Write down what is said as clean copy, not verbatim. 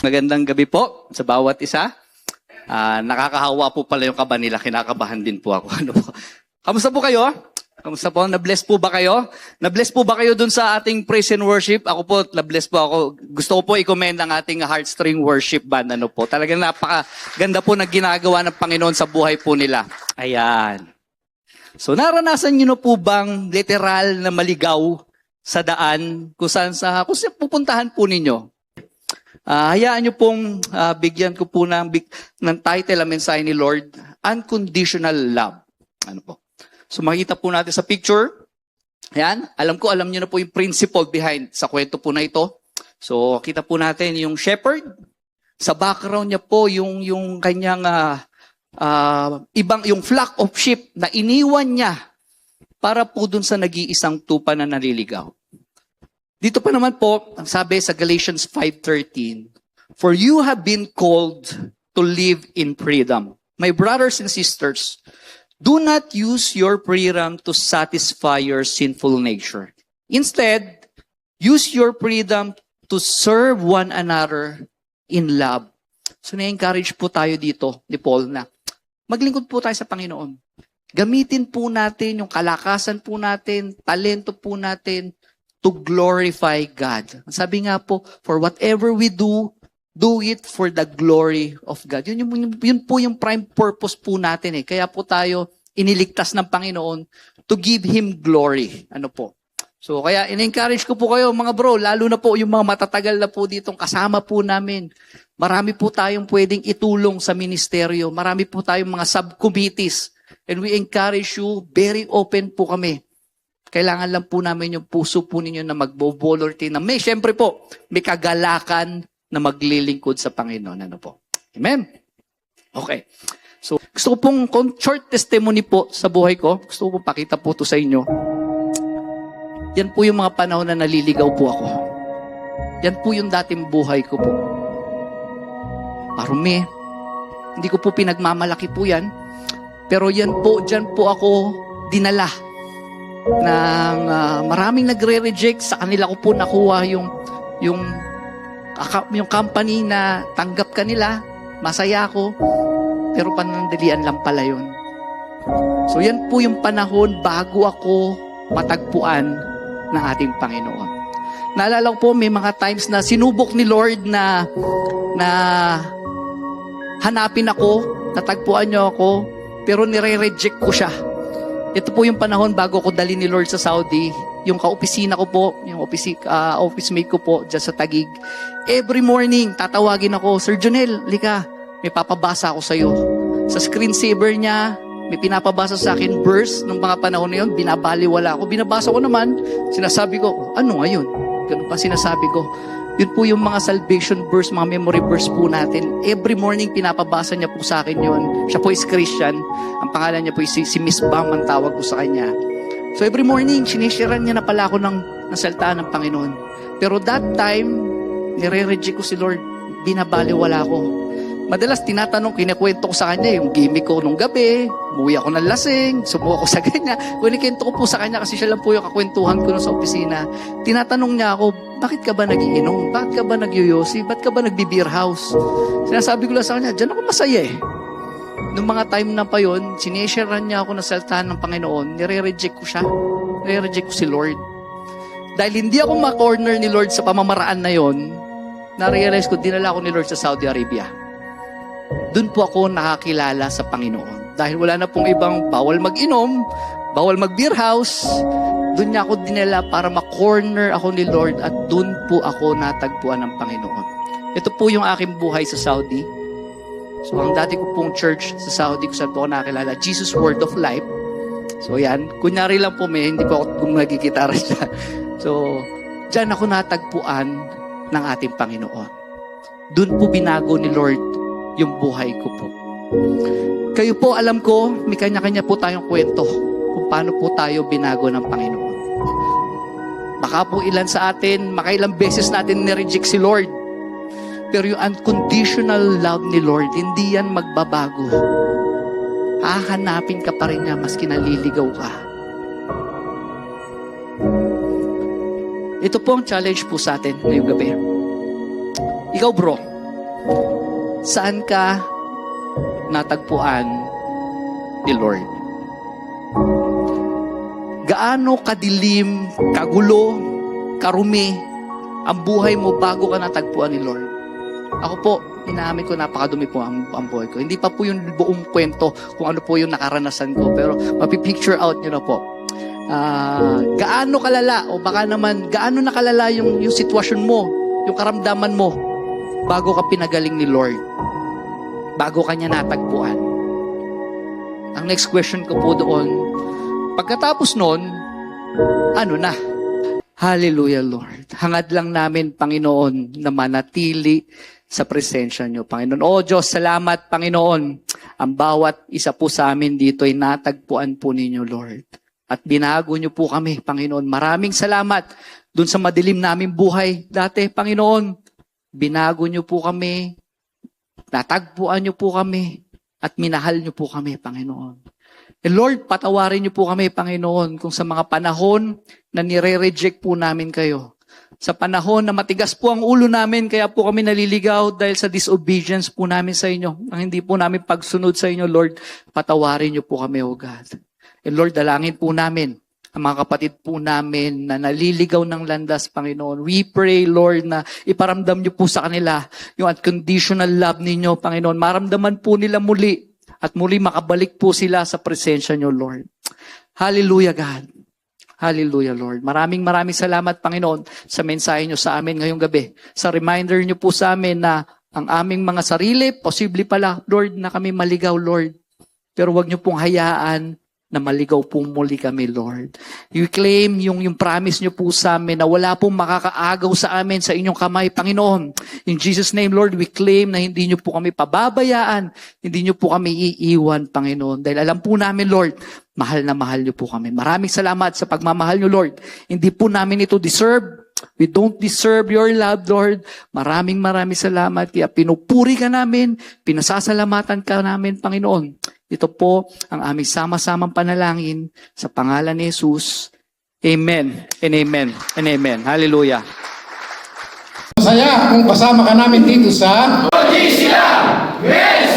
Magandang gabi po sa bawat isa. Nakakahawa po pala yung kaba nila. Kinakabahan din po ako. Ano po? Kamusta po kayo? Kamusta po? Na-bless po ba kayo? Na-bless po ba kayo dun sa ating praise and worship? Ako po, na-bless po ako. Gusto ko po i-commend ang ating heartstring worship band. Ano po? Talagang napakaganda po na ginagawa ng Panginoon sa buhay po nila. Ayan. So, naranasan nyo na po bang literal na maligaw sa daan kung saan pupuntahan po ninyo? Hayaan nyo pong bigyan ko po ng title ang mensahe ni Lord, Unconditional Love. Ano po? So makita po natin sa picture. Ayan, alam nyo na po yung principle behind sa kwento po na ito. So kita po natin yung shepherd. Sa background niya po yung kanyang yung flock of sheep na iniwan niya para po dun sa nag-iisang tupa na naliligaw. Dito pa naman po, ang sabi sa Galatians 5:13, "For you have been called to live in freedom." My brothers and sisters, do not use your freedom to satisfy your sinful nature. Instead, use your freedom to serve one another in love. So na-encourage po tayo dito ni Paul na maglingkod po tayo sa Panginoon. Gamitin po natin yung kalakasan po natin, talento po natin, to glorify God. Sabi nga po, for whatever we do, do it for the glory of God. Yun po yung prime purpose po natin eh. Kaya po tayo iniligtas ng Panginoon to give Him glory. Ano po? So, kaya in-encourage ko po kayo, mga bro, lalo na po yung mga matatagal na po ditong kasama po namin. Marami po tayong pwedeng itulong sa ministeryo. Marami po tayong mga subcommittees. And we encourage you, very open po kami. Kailangan lang po namin yung puso po ninyo na mag-volunteer na syempre po, may kagalakan na maglilingkod sa Panginoon. Ano po? Amen? Okay. So, gusto ko pong short testimony po sa buhay ko. Gusto ko pong pakita po to sa inyo. Yan po yung mga panahon na naliligaw po ako. Yan po yung dating buhay ko po. Marumi. Hindi ko po pinagmamalaki po yan. Pero yan po, dyan po ako dinala ng maraming nagre-reject. Sa kanila ko po nakuha yung company na tanggap kanila, masaya ako, pero panandalian lang pala yun. So yan po yung panahon bago ako matagpuan ng ating Panginoon. Naalala ko po, may mga times na sinubok ni Lord na hanapin ako, natagpuan niyo ako, pero nire-reject ko siya. Ito po yung panahon bago ko dali ni Lord sa Saudi, yung kaopisina ko po, yung office mate ko po dyan sa Taguig. Every morning, tatawagin ako, "Sir Jonel, lika, may papabasa ako sa'yo." Sa screensaver niya, may pinapabasa sa akin verse ng mga panahon na yun, binabaliwala ako. Binabasa ko naman, sinasabi ko, ano ngayon? Ganun pa sinasabi ko. Yun po yung mga salvation verse, mga memory verse po natin. Every morning, pinapabasa niya po sa akin yun. Siya po is Christian. Ang pangalan niya po is si Miss Bam, ang tawag ko sa kanya. So every morning, sinisharean niya na pala ako ng salita ng Panginoon. Pero that time, nire-reject ko si Lord. Binabaliwala ko. Madalas tinatanong, kinakwento ko sa kanya yung gimmick ko nung gabi, umuwi ako ng lasing, sumuha ko sa kanya. Kunikwento ko po sa kanya kasi siya lang po yung kakwentuhan ko sa opisina. Tinatanong niya ako, bakit ka ba nagiinom? Bakit ka ba nagyoyosi? Bakit ka ba nagbi-beer house? Sinasabi ko lang sa kanya, dyan ako masaya eh. Nung mga time na pa yun, sinesharean niya ako ng salita ng Panginoon, nire-reject ko siya. Nire-reject ko si Lord. Dahil hindi ako ma-corner ni Lord sa pamamaraan na yon, na-realize ko, dinala ako ni Lord sa Saudi Arabia. Doon po ako nakakilala sa Panginoon. Dahil wala na pong ibang bawal mag-inom, bawal mag-beer house, doon niya ako dinala para ma-corner ako ni Lord at doon po ako natagpuan ng Panginoon. Ito po yung aking buhay sa Saudi. So, ang dati ko pong church sa Saudi, kung saan po ako nakakilala, Jesus Word of Life. So, yan. Kunyari lang po, hindi po ako nagigitara siya. So, dyan ako natagpuan ng ating Panginoon. Doon po binago ni Lord yung buhay ko po. Kayo po, alam ko, may kanya-kanya po tayong kwento kung paano po tayo binago ng Panginoon. Baka po ilan sa atin, makailang beses natin nireject si Lord. Pero yung unconditional love ni Lord, hindi yan magbabago. Hahanapin ka pa rin niya maski naliligaw ka. Ito po ang challenge po sa atin ngayong gabi. Ikaw bro, Saan ka natagpuan ni Lord? Gaano kadilim, kagulo, karumi ang buhay mo bago ka natagpuan ni Lord? Ako po, inaamin ko napakadumi po ang buhay ko. Hindi pa po yung buong kwento kung ano po yung nakaranasan ko. Pero mapipicture out nyo na po. Gaano kalala o baka naman gaano nakalala yung sitwasyon mo, yung karamdaman mo bago ka pinagaling ni Lord, bago ka niya natagpuan. Ang next question ko po doon, pagkatapos noon, ano na? Hallelujah, Lord. Hangad lang namin, Panginoon, na manatili sa presensya niyo, Panginoon. O Diyos, salamat, Panginoon. Ang bawat isa po sa amin dito ay natagpuan po ninyo, Lord. At binago niyo po kami, Panginoon. Maraming salamat dun sa madilim naming buhay. Dati, Panginoon, binago niyo po kami, natagpuan niyo po kami, at minahal niyo po kami, Panginoon. And Lord, patawarin niyo po kami, Panginoon, kung sa mga panahon na nire-reject po namin kayo. Sa panahon na matigas po ang ulo namin, kaya po kami naliligaw dahil sa disobedience po namin sa inyo. Ang hindi po namin pagsunod sa inyo, Lord, patawarin niyo po kami, O God. And Lord, dalangin po namin ang mga kapatid po namin na naliligaw ng landas, Panginoon. We pray, Lord, na iparamdam niyo po sa kanila yung unconditional love ninyo, Panginoon. Maramdaman po nila muli at muli makabalik po sila sa presensya niyo, Lord. Hallelujah, God. Hallelujah, Lord. Maraming salamat, Panginoon, sa mensahe niyo sa amin ngayong gabi. Sa reminder niyo po sa amin na ang aming mga sarili, posible pala, Lord, na kami maligaw, Lord. Pero wag niyo pong hayaan na maligaw po muli kami, Lord. You claim yung promise niyo po sa amin na wala pong makakaagaw sa amin sa inyong kamay, Panginoon. In Jesus' name, Lord, we claim na hindi niyo po kami pababayaan, hindi niyo po kami iiwan, Panginoon. Dahil alam po namin, Lord, mahal na mahal niyo po kami. Maraming salamat sa pagmamahal niyo, Lord. Hindi po namin ito deserve. We don't deserve your love, Lord. Maraming salamat. Kaya pinupuri ka namin, pinasasalamatan ka namin, Panginoon. Ito po ang aming sama-samang panalangin sa pangalan ni Jesus. Amen and amen and amen. Hallelujah. Masaya kung kasama ka namin dito sa Sila! Yes!